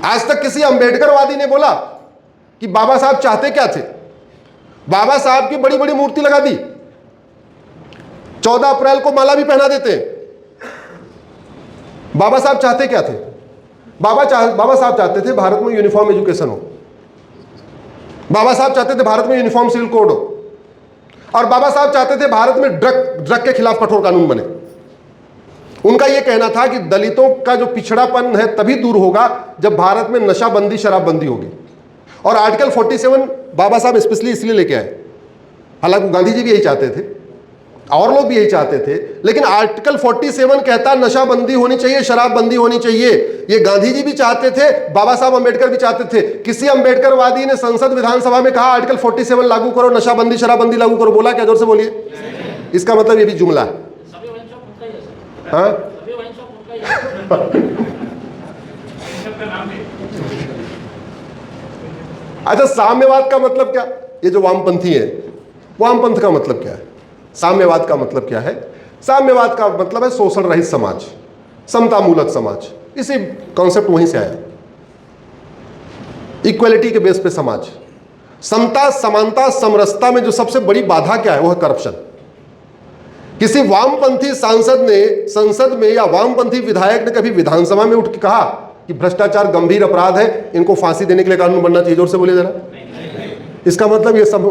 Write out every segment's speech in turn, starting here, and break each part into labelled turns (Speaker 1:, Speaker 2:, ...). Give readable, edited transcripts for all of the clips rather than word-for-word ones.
Speaker 1: आज तक किसी अंबेडकरवादी ने बोला कि बाबा साहब चाहते क्या थे? बाबा साहब की बड़ी बड़ी मूर्ति लगा दी, 14 अप्रैल को माला भी पहना देते हैं। बाबा साहब चाहते क्या थे? बाबा साहब चाहते थे भारत में यूनिफॉर्म एजुकेशन हो, बाबा साहब चाहते थे भारत में यूनिफॉर्म सिविल कोड हो, और बाबा साहब चाहते थे भारत में ड्रग के खिलाफ कठोर कानून बने। उनका यह कहना था कि दलितों का जो पिछड़ापन है तभी दूर होगा जब भारत में नशाबंदी शराबबंदी होगी। और आर्टिकल 47 बाबा साहब स्पेशली इसलिए लेके आए, हालांकि गांधी जी भी यही चाहते थे और लोग भी यही चाहते थे, लेकिन आर्टिकल 47 कहता नशाबंदी होनी चाहिए, शराबबंदी होनी चाहिए। ये गांधी जी भी चाहते थे, बाबा साहब अंबेडकर भी चाहते थे। किसी अंबेडकरवादी ने संसद विधानसभा में कहा आर्टिकल 47 लागू करो, नशाबंदी शराबबंदी लागू करो, बोला क्या? जोर से बोलिए। इसका मतलब ये भी जुमला है। हाँ अच्छा, साम्यवाद का मतलब क्या? ये जो वामपंथी है, वामपंथ का मतलब क्या है? साम्यवाद का मतलब क्या है? साम्यवाद का मतलब है शोषण रहित समाज, समतामूलक समाज। इसी कॉन्सेप्ट वहीं से आया, इक्वलिटी के बेस पे समाज। समता, समानता, समरसता में जो सबसे बड़ी बाधा क्या है? वो है करप्शन। किसी वामपंथी सांसद ने संसद में या वामपंथी विधायक ने कभी विधानसभा में उठ के कहा कि भ्रष्टाचार गंभीर अपराध है, इनको फांसी देने के लिए कानून बनना चाहिए? जोर से बोलिए जरा। इसका मतलब ये सब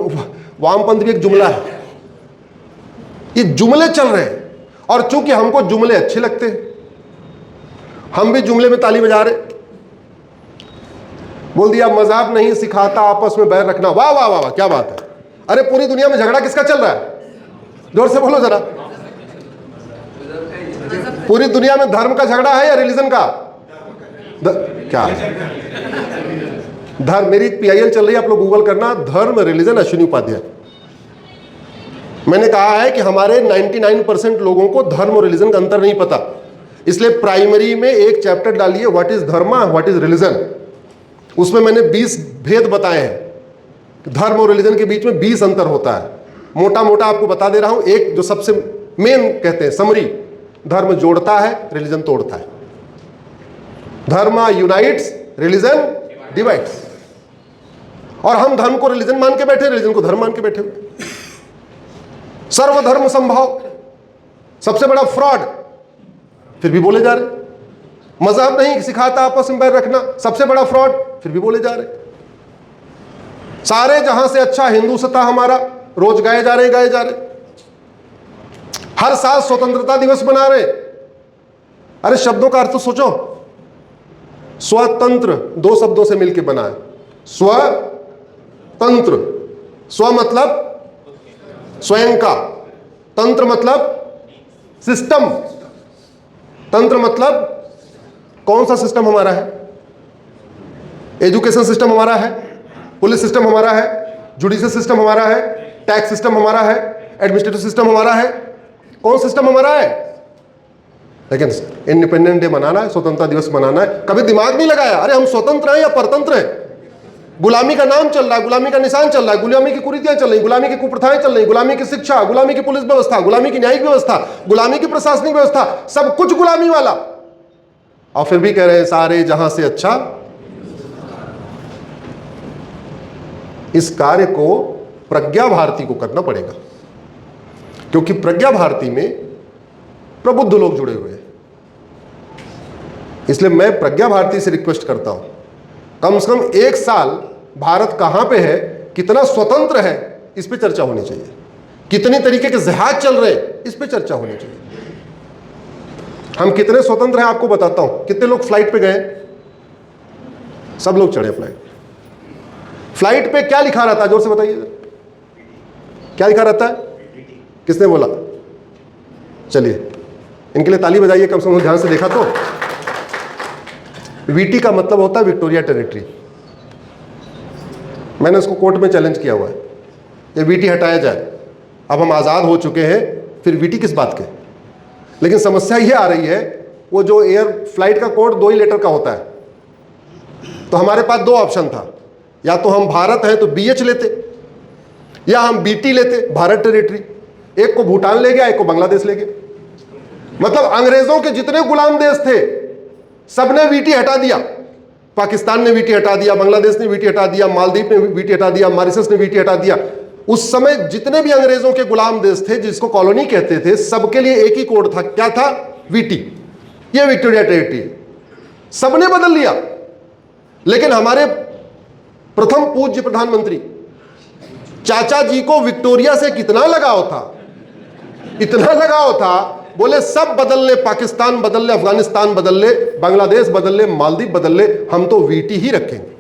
Speaker 1: वामपंथ भी एक जुमला है। ये जुमले चल रहे हैं, और चूंकि हमको जुमले अच्छे लगते हैं, हम भी जुमले में ताली बजा रहे। बोल दिया मजहब नहीं सिखाता आपस में बैर रखना। वाह वाह वाह वाह, क्या बात है। अरे पूरी दुनिया में झगड़ा किसका चल रहा है? जोर से बोलो जरा। पूरी दुनिया में धर्म का झगड़ा है या रिलीजन का? क्या धर्म? मेरी PIL चल रही है, आप लोग गूगल करना, धर्म रिलीजन अश्विनी उपाध्याय। मैंने कहा है कि हमारे 99% लोगों को धर्म और रिलीजन का अंतर नहीं पता, इसलिए प्राइमरी में एक चैप्टर डालिए, व्हाट इज धर्म, व्हाट इज रिलीजन। उसमें मैंने 20 भेद बताए हैं। धर्म और रिलीजन के बीच में 20 अंतर होता है। मोटा मोटा आपको बता दे रहा हूं। एक जो सबसे मेन कहते हैं समरी, धर्म जोड़ता है, रिलीजन तोड़ता है। धर्म यूनाइट्स, रिलीजन डिवाइड्स। और हम धर्म को रिलीजन मान के बैठे, रिलीजन को धर्म मान के बैठे हुए। सर्वधर्म संभाव, सबसे बड़ा फ्रॉड, फिर भी बोले जा रहे। मजहब नहीं सिखाता आपस में बैर रखना, सबसे बड़ा फ्रॉड, फिर भी बोले जा रहे। सारे जहां से अच्छा हिंदुस्तान हमारा, रोज गाए जा रहे। हर साल स्वतंत्रता दिवस मना रहे। अरे शब्दों का अर्थ तो सोचो। स्वतंत्र 2 शब्दों से मिलकर बना है, स्वतंत्र। स्व मतलब स्वयं का, तंत्र मतलब सिस्टम। तंत्र मतलब कौन सा सिस्टम हमारा है? एजुकेशन सिस्टम हमारा है, पुलिस सिस्टम हमारा है, जुडिशियल सिस्टम हमारा है, टैक्स सिस्टम हमारा है, एडमिनिस्ट्रेटिव सिस्टम हमारा है। कौन सिस्टम हमारा है? लेकिन इंडिपेंडेंस डे मनाना है, स्वतंत्रता दिवस मनाना है, कभी दिमाग नहीं लगाया अरे हम स्वतंत्र हैं या परतंत्र हैं। गुलामी का नाम चल रहा है, गुलामी का निशान चल रहा है, गुलामी की कुरीतियां चल रही, गुलामी की कुप्रथाएं चल रही, गुलामी की शिक्षा, गुलामी की पुलिस व्यवस्था, गुलामी की न्यायिक व्यवस्था, गुलामी की प्रशासनिक व्यवस्था, सब कुछ गुलामी वाला। और फिर भी कह रहे हैं सारे जहां से अच्छा। इस कार्य को प्रज्ञा भारती को करना पड़ेगा, क्योंकि प्रज्ञा भारती में प्रबुद्ध लोग जुड़े हुए हैं। इसलिए मैं प्रज्ञा भारती से रिक्वेस्ट करता हूं, कम से कम 1 साल भारत कहां पे है, कितना स्वतंत्र है, इस पे चर्चा होनी चाहिए। कितने तरीके के जहाज चल रहे हैं, इस पे चर्चा होनी चाहिए। हम कितने स्वतंत्र हैं आपको बताता हूं। कितने लोग फ्लाइट पे गए? सब लोग चढ़े फ्लाइट। फ्लाइट पे क्या लिखा रहता है? जोर से बताइए, क्या लिखा रहता है? किसने बोला? चलिए इनके लिए ताली बजाइए, कम से कम ध्यान से देखा तो। VT का मतलब होता है विक्टोरिया टेरिटरी। मैंने उसको कोर्ट में चैलेंज किया हुआ है, ये VT हटाया जाए। अब हम आज़ाद हो चुके हैं, फिर VT किस बात के? लेकिन समस्या ये आ रही है, वो जो एयर फ्लाइट का कोड 2 ही लेटर का होता है। तो हमारे पास 2 ऑप्शन था, या तो हम भारत हैं तो BH लेते, या हम BT लेते, भारत टेरिटरी। एक को भूटान ले गया, एक को बांग्लादेश ले गया। मतलब अंग्रेजों के जितने गुलाम देश थे सबने VT हटा दिया, पाकिस्तान ने वीटी हटा दिया, बांग्लादेश ने वीटी हटा दिया, मालदीव ने वीटी हटा दिया, मॉरिशस ने वीटी हटा दिया। उस समय जितने भी अंग्रेजों के गुलाम देश थे जिसको कॉलोनी कहते थे, सबके लिए एक ही कोड था। क्या था? वीटी। ये विक्टोरिया टेरिटरी, सबने बदल लिया। लेकिन हमारे प्रथम पूज्य प्रधानमंत्री चाचा जी को विक्टोरिया से कितना लगाव था, इतना लगाव था, बोले सब बदल ले, पाकिस्तान बदल ले, अफगानिस्तान बदल ले, बांग्लादेश बदल ले, मालदीव बदल ले, हम तो वीटी ही रखेंगे।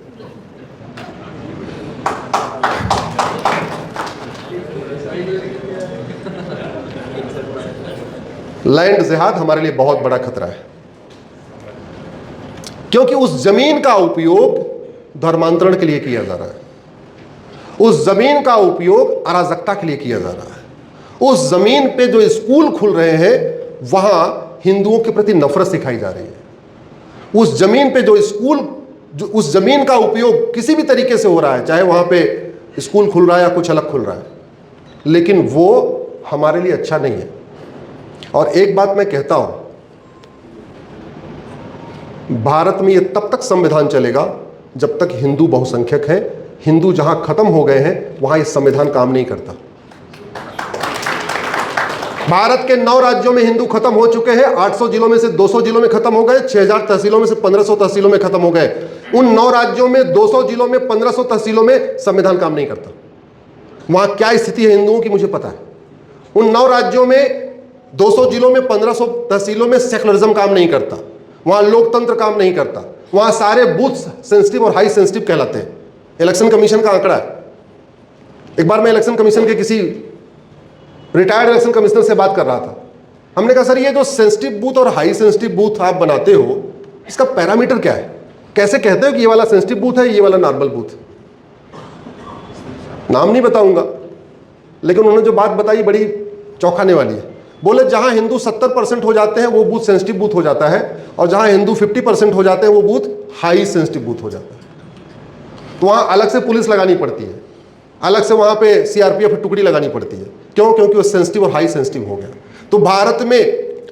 Speaker 1: लैंड जिहाद हमारे लिए बहुत बड़ा खतरा है, क्योंकि उस जमीन का उपयोग धर्मांतरण के लिए किया जा रहा है, उस जमीन का उपयोग अराजकता के लिए किया जा रहा है। उस जमीन पे जो स्कूल खुल रहे हैं वहां हिंदुओं के प्रति नफरत सिखाई जा रही है। उस जमीन पे जो स्कूल, जो उस जमीन का उपयोग किसी भी तरीके से हो रहा है, चाहे वहां पे स्कूल खुल रहा है या कुछ अलग खुल रहा है, लेकिन वो हमारे लिए अच्छा नहीं है। और एक बात मैं कहता हूं, भारत में ये तब तक संविधान चलेगा जब तक हिंदू बहुसंख्यक है। हिंदू जहां खत्म हो गए हैं वहां ये संविधान काम नहीं करता। भारत के 9 राज्यों में हिंदू खत्म हो चुके हैं। 800 जिलों में से 200 जिलों में खत्म हो गए, 6000 तहसीलों में से 1500 तहसीलों में खत्म हो गए। उन 9 राज्यों में, 200 जिलों में, 1500 तहसीलों में संविधान काम नहीं करता। वहां क्या स्थिति है हिंदुओं की मुझे पता है। उन 9 राज्यों में, 200 जिलों में, 1500 तहसीलों में सेकुलरिज्म काम नहीं करता, वहां लोकतंत्र काम नहीं करता, वहां सारे बूथ सेंसिटिव और हाई सेंसिटिव कहलाते हैं। इलेक्शन कमीशन का आंकड़ा है। एक बार मैं इलेक्शन कमीशन के किसी रिटायर्ड इलेक्शन कमिश्नर से बात कर रहा था। हमने कहा सर ये जो सेंसिटिव बूथ और हाई सेंसिटिव बूथ आप बनाते हो, इसका पैरामीटर क्या है? कैसे कहते हो कि ये वाला सेंसिटिव बूथ है, ये वाला नॉर्मल बूथ? नाम नहीं बताऊंगा, लेकिन उन्होंने जो बात बताई बड़ी चौंकाने वाली है। बोले जहां हिंदू 70% हो जाते हैं वो बूथ सेंसिटिव बूथ हो जाता है, और जहां हिंदू 50% हो जाते हैं वो बूथ हाई सेंसिटिव बूथ हो जाता है। तो वहां अलग से पुलिस लगानी पड़ती है, अलग से वहां पे सीआरपीएफ टुकड़ी लगानी पड़ती है। क्यों? क्योंकि वो सेंसिटिव और हाई सेंसिटिव हो गया। तो भारत में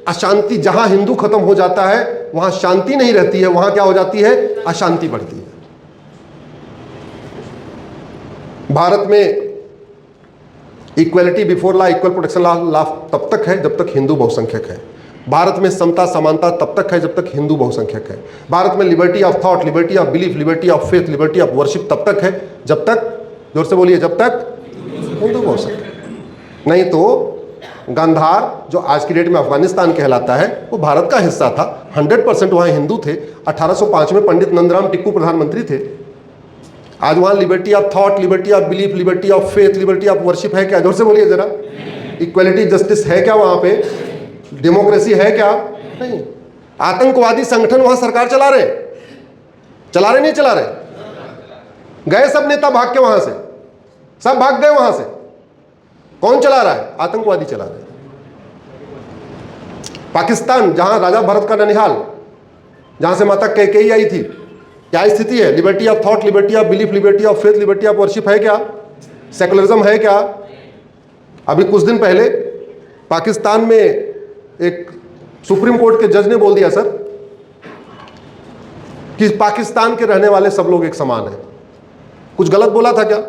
Speaker 1: अशांति, जहां हिंदू खत्म हो जाता है वहां शांति नहीं रहती है, वहां क्या हो जाती है? अशांति बढ़ती है। भारत में equality before law, equal protection law तब तक है जब तक हिंदू बहुसंख्यक है। भारत में समता समानता तब तक है जब तक हिंदू बहुसंख्यक है। भारत में liberty of thought, liberty of belief, liberty of faith, liberty of worship तब तक है जब तक, जोर से बोलिए, जब तक हिंदू बहुसंख्यक। नहीं तो गांधार जो आज की डेट में अफगानिस्तान कहलाता है वो भारत का हिस्सा था। 100% वहाँ हिंदू थे। 1805 में पंडित नंदराम टिक्कू प्रधानमंत्री थे। आज वहाँ liberty of thought, liberty of belief, liberty of faith, liberty of worship है क्या? जोर से बोलिए जरा। इक्वलिटी जस्टिस है क्या वहाँ पे? डेमोक्रेसी है क्या? नहीं। आतंकवादी संगठन वहाँ सरकार चला रहे, नहीं चला रहे? गए सब नेता भाग के वहाँ से, सब भाग गए वहाँ से। कौन चला रहा है? आतंकवादी चला रहे हैं। पाकिस्तान, जहां राजा भरत का ननिहाल, जहां से माता कैकेयी आई थी, क्या स्थिति है? Liberty of thought, liberty of belief, liberty of faith, liberty of worship है क्या? सेकुलरिज्म है क्या? अभी कुछ दिन पहले पाकिस्तान में एक सुप्रीम कोर्ट के जज ने बोल दिया सर कि पाकिस्तान के रहने वाले सब लोग एक समान हैं। कुछ गलत बोला था क्या?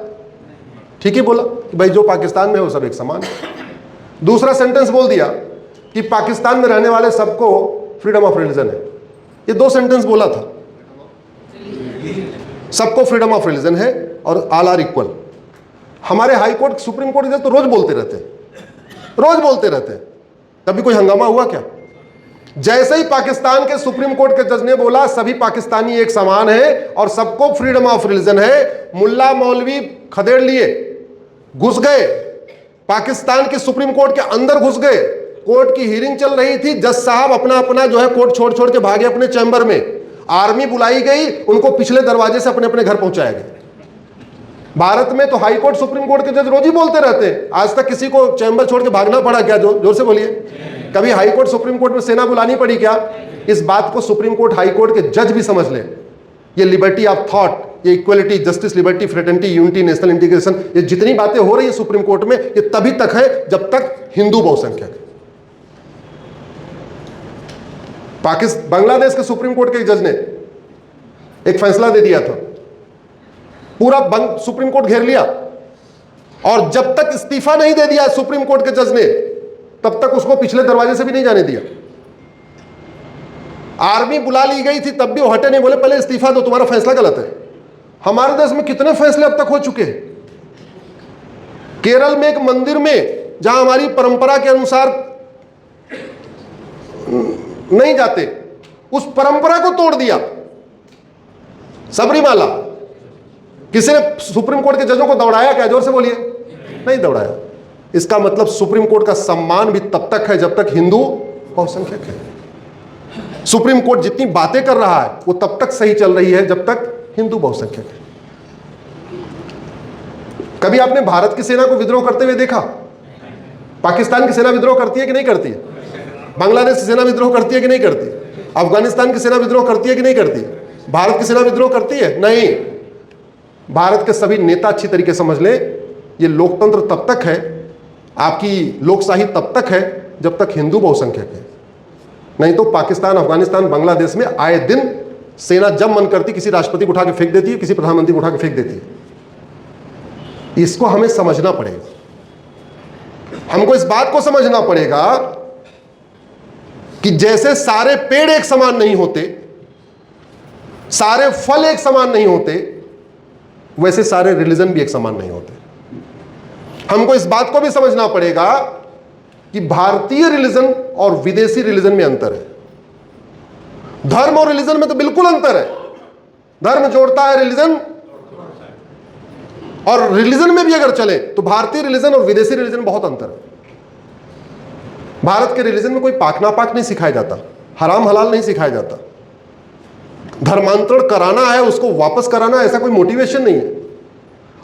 Speaker 1: ठीक ही बोला कि भाई जो पाकिस्तान में है वो सब एक समान है। दूसरा सेंटेंस बोल दिया कि पाकिस्तान में रहने वाले सबको फ्रीडम ऑफ रिलीजन है। ये 2 सेंटेंस बोला था। सबको फ्रीडम ऑफ रिलीजन है और ऑल आर इक्वल। हमारे हाई कोर्ट, सुप्रीम कोर्ट के जज तो रोज बोलते रहते हैं, रोज बोलते रहते हैं। कभी कोई हंगामा हुआ क्या? जैसे ही पाकिस्तान के सुप्रीम कोर्ट के जज ने बोला सभी पाकिस्तानी एक समान है और सबको फ्रीडम ऑफ रिलीजन है, मुल्ला मौलवी खदेड़ लिए, घुस गए पाकिस्तान के सुप्रीम कोर्ट के अंदर, घुस गए। कोर्ट की हियरिंग चल रही थी, जज साहब अपना अपना जो है कोर्ट छोड़ छोड़ के भागे अपने चैम्बर में। आर्मी बुलाई गई, उनको पिछले दरवाजे से अपने अपने घर पहुंचाया गया। भारत में तो हाई कोर्ट, सुप्रीम कोर्ट के जज रोज ही बोलते रहते हैं। आज तक किसी को चैम्बर छोड़ के भागना पड़ा क्या? जोर से बोलिए। कभी हाई कोर्ट, सुप्रीम कोर्ट में सेना बुलानी पड़ी क्या? इस बात को सुप्रीम कोर्ट, हाई कोर्ट के जज भी समझ ले। ये लिबर्टी ऑफ थॉट, ये equality, justice, liberty, fraternity, unity, national integration, ये जितनी बातें हो रही है सुप्रीम कोर्ट में, ये तभी तक है जब तक हिंदू बहुसंख्यक है। बांग्लादेश के सुप्रीम कोर्ट के जज ने एक फैसला दे दिया था, पूरा बंद, सुप्रीम कोर्ट घेर लिया, और जब तक इस्तीफा नहीं दे दिया सुप्रीम कोर्ट के जज ने, तब तक उसको पिछले दरवाजे से भी नहीं जाने दिया। आर्मी बुला ली गई थी, तब भी वो हटे नहीं, बोले पहले इस्तीफा दो, तुम्हारा फैसला गलत है। हमारे देश में कितने फैसले अब तक हो चुके हैं। केरल में एक मंदिर में जहां हमारी परंपरा के अनुसार नहीं जाते, उस परंपरा को तोड़ दिया। सबरीमाला, किसी ने सुप्रीम कोर्ट के जजों को दौड़ाया क्या? जोर से बोलिए, नहीं दौड़ाया। इसका मतलब सुप्रीम कोर्ट का सम्मान भी तब तक है जब तक हिंदू बहुसंख्यक है। सुप्रीम कोर्ट जितनी बातें कर रहा है वो तब तक सही चल रही है जब तक हिंदू बहुसंख्यक है। कभी आपने भारत की सेना को विद्रोह करते हुए देखा? पाकिस्तान की सेना विद्रोह करती है कि नहीं करती है? बांग्लादेश की सेना विद्रोह करती है कि नहीं करती? अफगानिस्तान की सेना विद्रोह करती है कि नहीं करती? भारत की सेना विद्रोह करती है? नहीं। भारत के सभी नेता अच्छी तरीके समझ ले, ये लोकतंत्र तब तक है, आपकी लोकशाही तब तक है जब तक हिंदू बहुसंख्यक है। नहीं तो पाकिस्तान, अफगानिस्तान, बांग्लादेश में आए दिन सेना जब मन करती किसी राष्ट्रपति को उठा के फेंक देती है, किसी प्रधानमंत्री को उठा के फेंक देती है। इसको हमें समझना पड़ेगा। हमको इस बात को समझना पड़ेगा कि जैसे सारे पेड़ एक समान नहीं होते, सारे फल एक समान नहीं होते, वैसे सारे रिलीजन भी एक समान नहीं होते। हमको इस बात को भी समझना पड़ेगा कि भारतीय रिलीजन और विदेशी रिलीजन में अंतर है। धर्म और रिलीजन में तो बिल्कुल अंतर है। धर्म जोड़ता है रिलीजन, और रिलीजन में भी अगर चले तो भारतीय रिलीजन और विदेशी रिलीजन बहुत अंतर है। भारत के रिलीजन में कोई पाक नापाक नहीं सिखाया जाता, हराम हलाल नहीं सिखाया जाता। धर्मांतरण कराना है, उसको वापस कराना, ऐसा कोई मोटिवेशन नहीं है।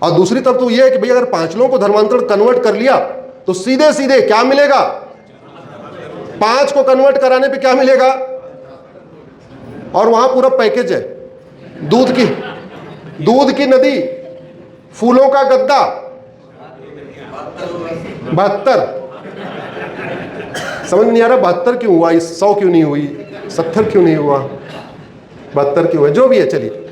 Speaker 1: और दूसरी तरफ तो यह है कि भाई अगर 5 लोगों को धर्मांतरण कन्वर्ट कर लिया तो सीधे सीधे क्या मिलेगा? 5 को कन्वर्ट कराने पे क्या मिलेगा? और वहां पूरा पैकेज है, दूध की नदी, फूलों का गद्दा, 72। समझ नहीं आ रहा 72 क्यों हुआ, 100 क्यों नहीं हुई, 70 क्यों नहीं हुआ, 72 क्यों है, जो भी है। चलिए